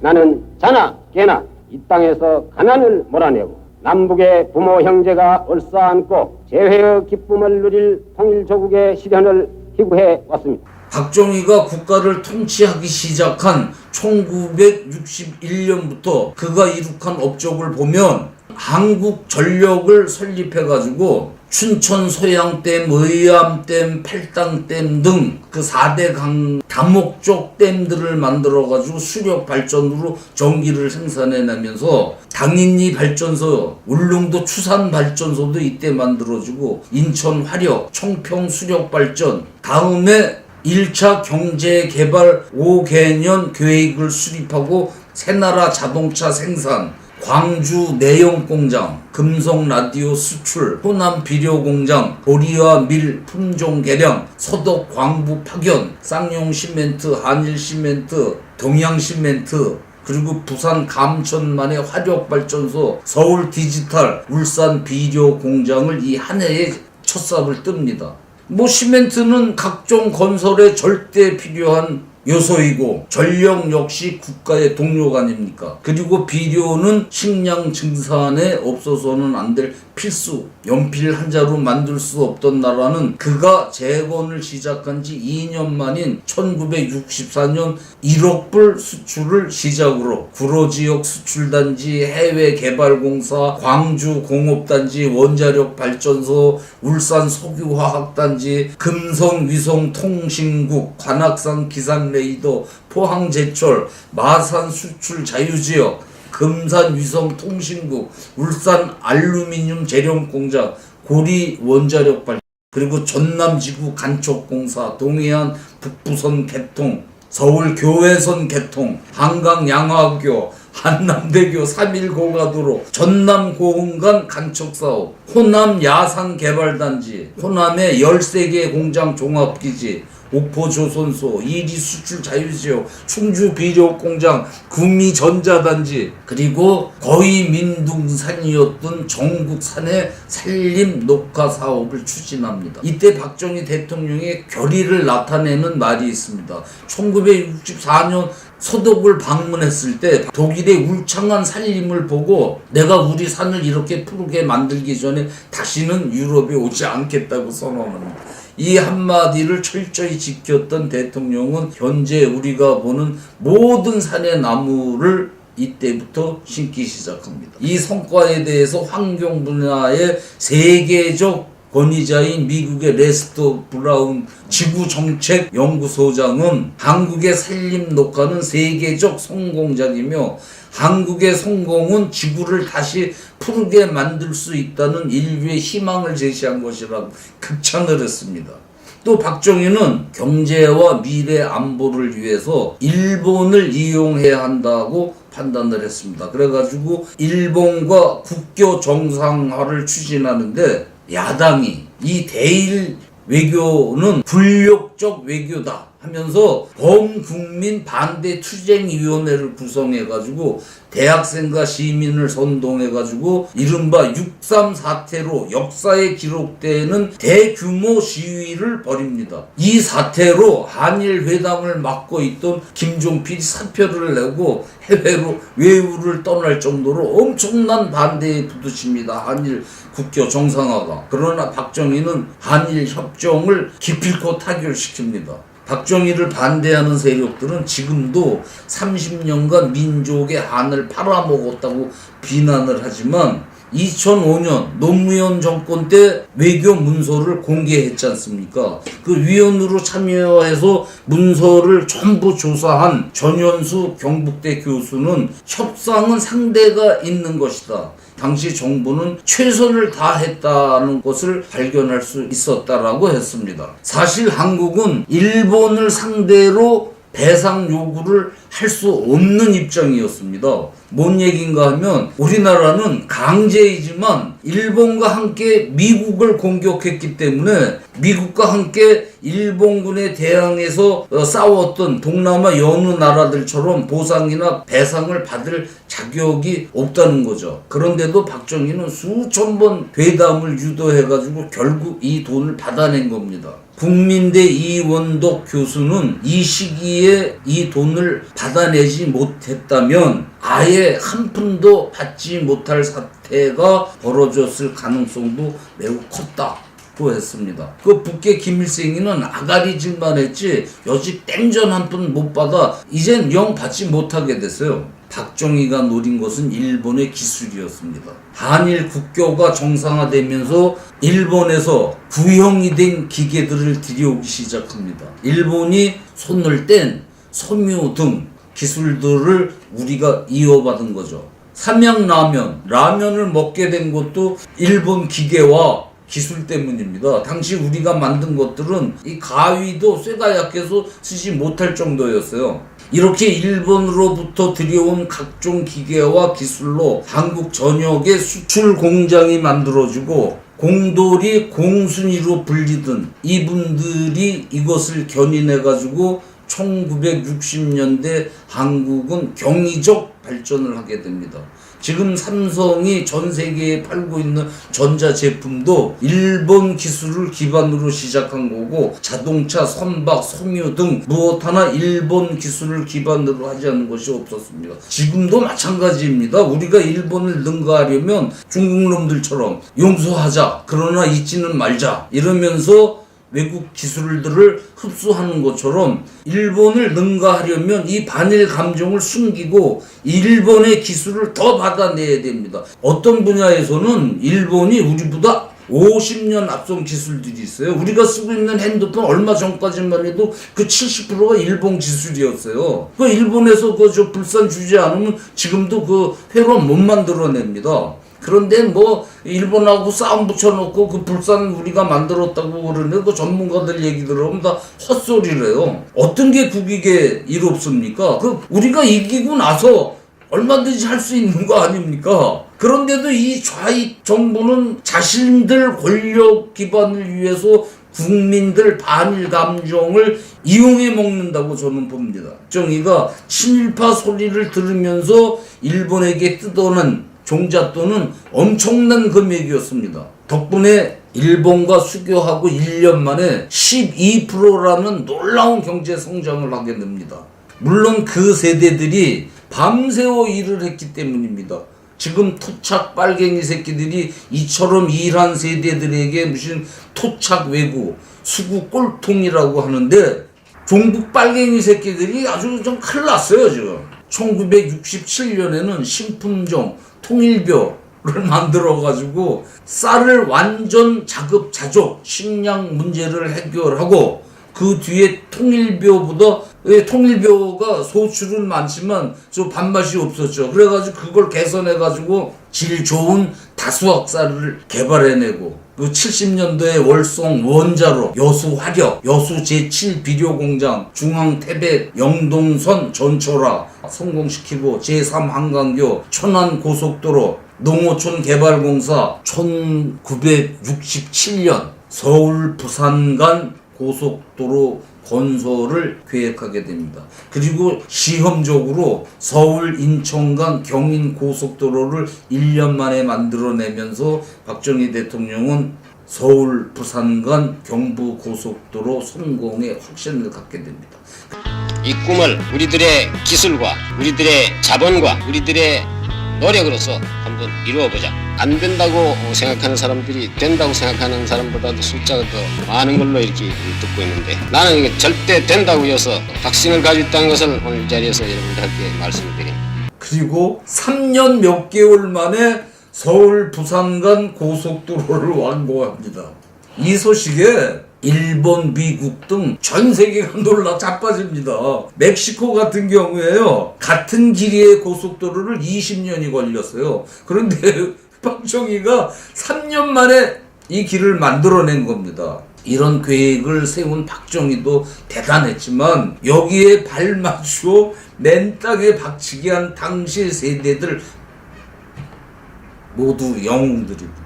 나는 자나 개나 이 땅에서 가난을 몰아내고 남북의 부모 형제가 얼싸안고 재회의 기쁨을 누릴 통일조국의 실현을 희구해 왔습니다. 박정희가 국가를 통치하기 시작한 1961년부터 그가 이룩한 업적을 보면 한국전력을 설립해가지고 춘천 소양댐, 의암댐, 팔당댐 등 그 4대 다목적 댐들을 만들어가지고 수력 발전으로 전기를 생산해내면서 당인리 발전소, 울릉도 추산 발전소도 이때 만들어지고 인천 화력, 청평 수력 발전, 다음에 1차 경제개발 5개년 계획을 수립하고 새나라 자동차 생산, 광주 내연공장, 금속 라디오 수출, 호남 비료 공장, 보리와 밀 품종 개량, 서독 광부 파견, 쌍용 시멘트, 한일 시멘트, 동양 시멘트, 그리고 부산 감천만의 화력 발전소, 서울 디지털, 울산 비료 공장을 이 한 해에 첫 삽을 뜹니다. 시멘트는 각종 건설에 절대 필요한 요소이고 전력 역시 국가의 동료가 아닙니까? 그리고 비료는 식량 증산에 없어서는 안 될 필수, 연필 한 자루 만들 수 없던 나라는 그가 재건을 시작한 지 2년 만인 1964년 1억 불 수출을 시작으로 구로지역 수출단지, 해외개발공사, 광주공업단지, 원자력 발전소, 울산 석유화학단지, 금성위성통신국, 관악산 기상레이더, 포항제철, 마산 수출 자유지역, 금산 위성통신국, 울산 알루미늄 재련공장, 고리 원자력 발전, 그리고 전남지구 간척공사, 동해안 북부선 개통, 서울 교외선 개통, 한강 양화교, 한남대교 3일 고가도로, 전남 고흥간 간척사업, 호남 야산 개발단지, 호남의 13개 공장 종합기지, 옥포조선소, 이리 수출 자유지역, 충주 비료공장, 구미 전자단지, 그리고 거의 민둥산이었던 전국 산해 산림 녹화 사업을 추진합니다. 이때 박정희 대통령의 결의를 나타내는 말이 있습니다. 1964년 서독을 방문했을 때 독일의 울창한 산림을 보고 내가 우리 산을 이렇게 푸르게 만들기 전에 다시는 유럽에 오지 않겠다고 선언합니다. 이 한마디를 철저히 지켰던 대통령은 현재 우리가 보는 모든 산의 나무를 이때부터 심기 시작합니다. 이 성과에 대해서 환경 분야의 세계적 권위자인 미국의 레스터 브라운 지구정책연구소장은 한국의 산림 녹화는 세계적 성공작이며 한국의 성공은 지구를 다시 푸르게 만들 수 있다는 인류의 희망을 제시한 것이라고 극찬을 했습니다. 또 박정희는 경제와 미래 안보를 위해서 일본을 이용해야 한다고 판단을 했습니다. 그래가지고 일본과 국교 정상화를 추진하는데 야당이 이 대일 외교는 불력적 외교다 하면서 범국민 반대 투쟁위원회를 구성해가지고 대학생과 시민을 선동해가지고 이른바 6.3 사태로 역사에 기록되는 대규모 시위를 벌입니다. 이 사태로 한일 회담을 맡고 있던 김종필이 사표를 내고 해외로 외유를 떠날 정도로 엄청난 반대에 부딪힙니다. 한일 국교 정상화가. 그러나 박정희는 한일 협정을 기필코 타결시킵니다. 박정희를 반대하는 세력들은 지금도 30년간 민족의 한을 팔아먹었다고 비난을 하지만 2005년 노무현 정권 때 외교 문서를 공개했지 않습니까? 그 위원으로 참여해서 문서를 전부 조사한 전현수 경북대 교수는 협상은 상대가 있는 것이다. 당시 정부는 최선을 다했다는 것을 발견할 수 있었다라고 했습니다. 사실 한국은 일본을 상대로 배상 요구를 할 수 없는 입장이었습니다. 뭔 얘기인가 하면 우리나라는 강제이지만 일본과 함께 미국을 공격했기 때문에 미국과 함께 일본군에 대항해서 싸웠던 동남아 여느 나라들처럼 보상이나 배상을 받을 자격이 없다는 거죠. 그런데도 박정희는 수천 번 괴담을 유도해가지고 결국 이 돈을 받아낸 겁니다. 국민대 이원덕 교수는 이 시기에 이 돈을 받아내지 못했다면 아예 한 푼도 받지 못할 사태가 벌어졌을 가능성도 매우 컸다고 했습니다. 그 북계 김일성이는 아가리질만 했지 여직 땡전 한 푼 못 받아 이젠 영 받지 못하게 됐어요. 박정희가 노린 것은 일본의 기술이었습니다. 한일 국교가 정상화되면서 일본에서 구형이 된 기계들을 들여오기 시작합니다. 일본이 손을 뗀 섬유 등 기술들을 우리가 이어받은 거죠. 삼양라면, 라면을 먹게 된 것도 일본 기계와 기술 때문입니다. 당시 우리가 만든 것들은 이 가위도 쇠가 약해서 쓰지 못할 정도였어요. 이렇게 일본으로부터 들여온 각종 기계와 기술로 한국 전역에 수출 공장이 만들어지고 공돌이 공순이로 불리던 이분들이 이것을 견인해가지고 1960년대 한국은 경이적 발전을 하게 됩니다. 지금 삼성이 전 세계에 팔고 있는 전자제품도 일본 기술을 기반으로 시작한 거고 자동차, 선박, 섬유 등 무엇 하나 일본 기술을 기반으로 하지 않은 것이 없었습니다. 지금도 마찬가지입니다. 우리가 일본을 능가하려면 중국 놈들처럼 용서하자, 그러나 잊지는 말자 이러면서 외국 기술들을 흡수하는 것처럼 일본을 능가하려면 이 반일 감정을 숨기고 일본의 기술을 더 받아내야 됩니다. 어떤 분야에서는 일본이 우리보다 50년 앞선 기술들이 있어요. 우리가 쓰고 있는 핸드폰 얼마 전까지만 해도 그 70%가 일본 기술이었어요. 그 일본에서 저 불산 주지 않으면 지금도 그 회로 못 만들어냅니다. 그런데 뭐 일본하고 싸움 붙여놓고 그 불산 우리가 만들었다고 그러는데 그 전문가들 얘기 들어보면 다 헛소리래요. 어떤 게 국익에 이롭습니까? 그 우리가 이기고 나서 얼마든지 할 수 있는 거 아닙니까? 그런데도 이 좌익 정부는 자신들 권력 기반을 위해서 국민들 반일 감정을 이용해 먹는다고 저는 봅니다. 정의가 친일파 소리를 들으면서 일본에게 뜯어낸 종잣돈은 엄청난 금액이었습니다. 덕분에 일본과 수교하고 1년 만에 12%라는 놀라운 경제 성장을 하게 됩니다. 물론 그 세대들이 밤새워 일을 했기 때문입니다. 지금 토착 빨갱이 새끼들이 이처럼 일한 세대들에게 무슨 토착 외구, 수구 꼴통이라고 하는데 종북 빨갱이 새끼들이 아주 좀 큰일 났어요 지금. 1967년에는 신품종 통일벼를 만들어가지고 쌀을 완전 자급자족 식량 문제를 해결하고 그 뒤에 통일벼보다 통일벼가 소출은 많지만 저 밥맛이 없었죠. 그래가지고 그걸 개선해가지고 질 좋은 다수학쌀을 개발해내고 그 70년도에 월송 원자로 여수 화력, 여수 제7비료공장, 중앙태백, 영동선 전초라 성공시키고 제3한강교, 천안고속도로, 농어촌 개발공사 1967년 서울 부산 간 고속도로 건설을 계획하게 됩니다. 그리고 시험적으로 서울 인천 간 경인 고속도로를 1년 만에 만들어내면서 박정희 대통령은 서울 부산 간 경부 고속도로 성공에 확신을 갖게 됩니다. 이 꿈을 우리들의 기술과 우리들의 자본과 우리들의 노력으로서 한번 이루어보자. 안 된다고 생각하는 사람들이 된다고 생각하는 사람보다도 숫자가 더 많은 걸로 이렇게 듣고 있는데 나는 이게 절대 된다고 해서 확신을 가지고 있다는 것을 오늘 이 자리에서 여러분들께 말씀드립니다. 그리고 3년 몇 개월 만에 서울 부산 간 고속도로를 완공합니다. 이 소식에 일본, 미국 등 전 세계가 놀라 자빠집니다. 멕시코 같은 경우에요. 같은 길이의 고속도로를 20년이 걸렸어요. 그런데 박정희가 3년 만에 이 길을 만들어낸 겁니다. 이런 계획을 세운 박정희도 대단했지만 여기에 발맞추어 맨 땅에 박치기 한 당시 세대들 모두 영웅들입니다.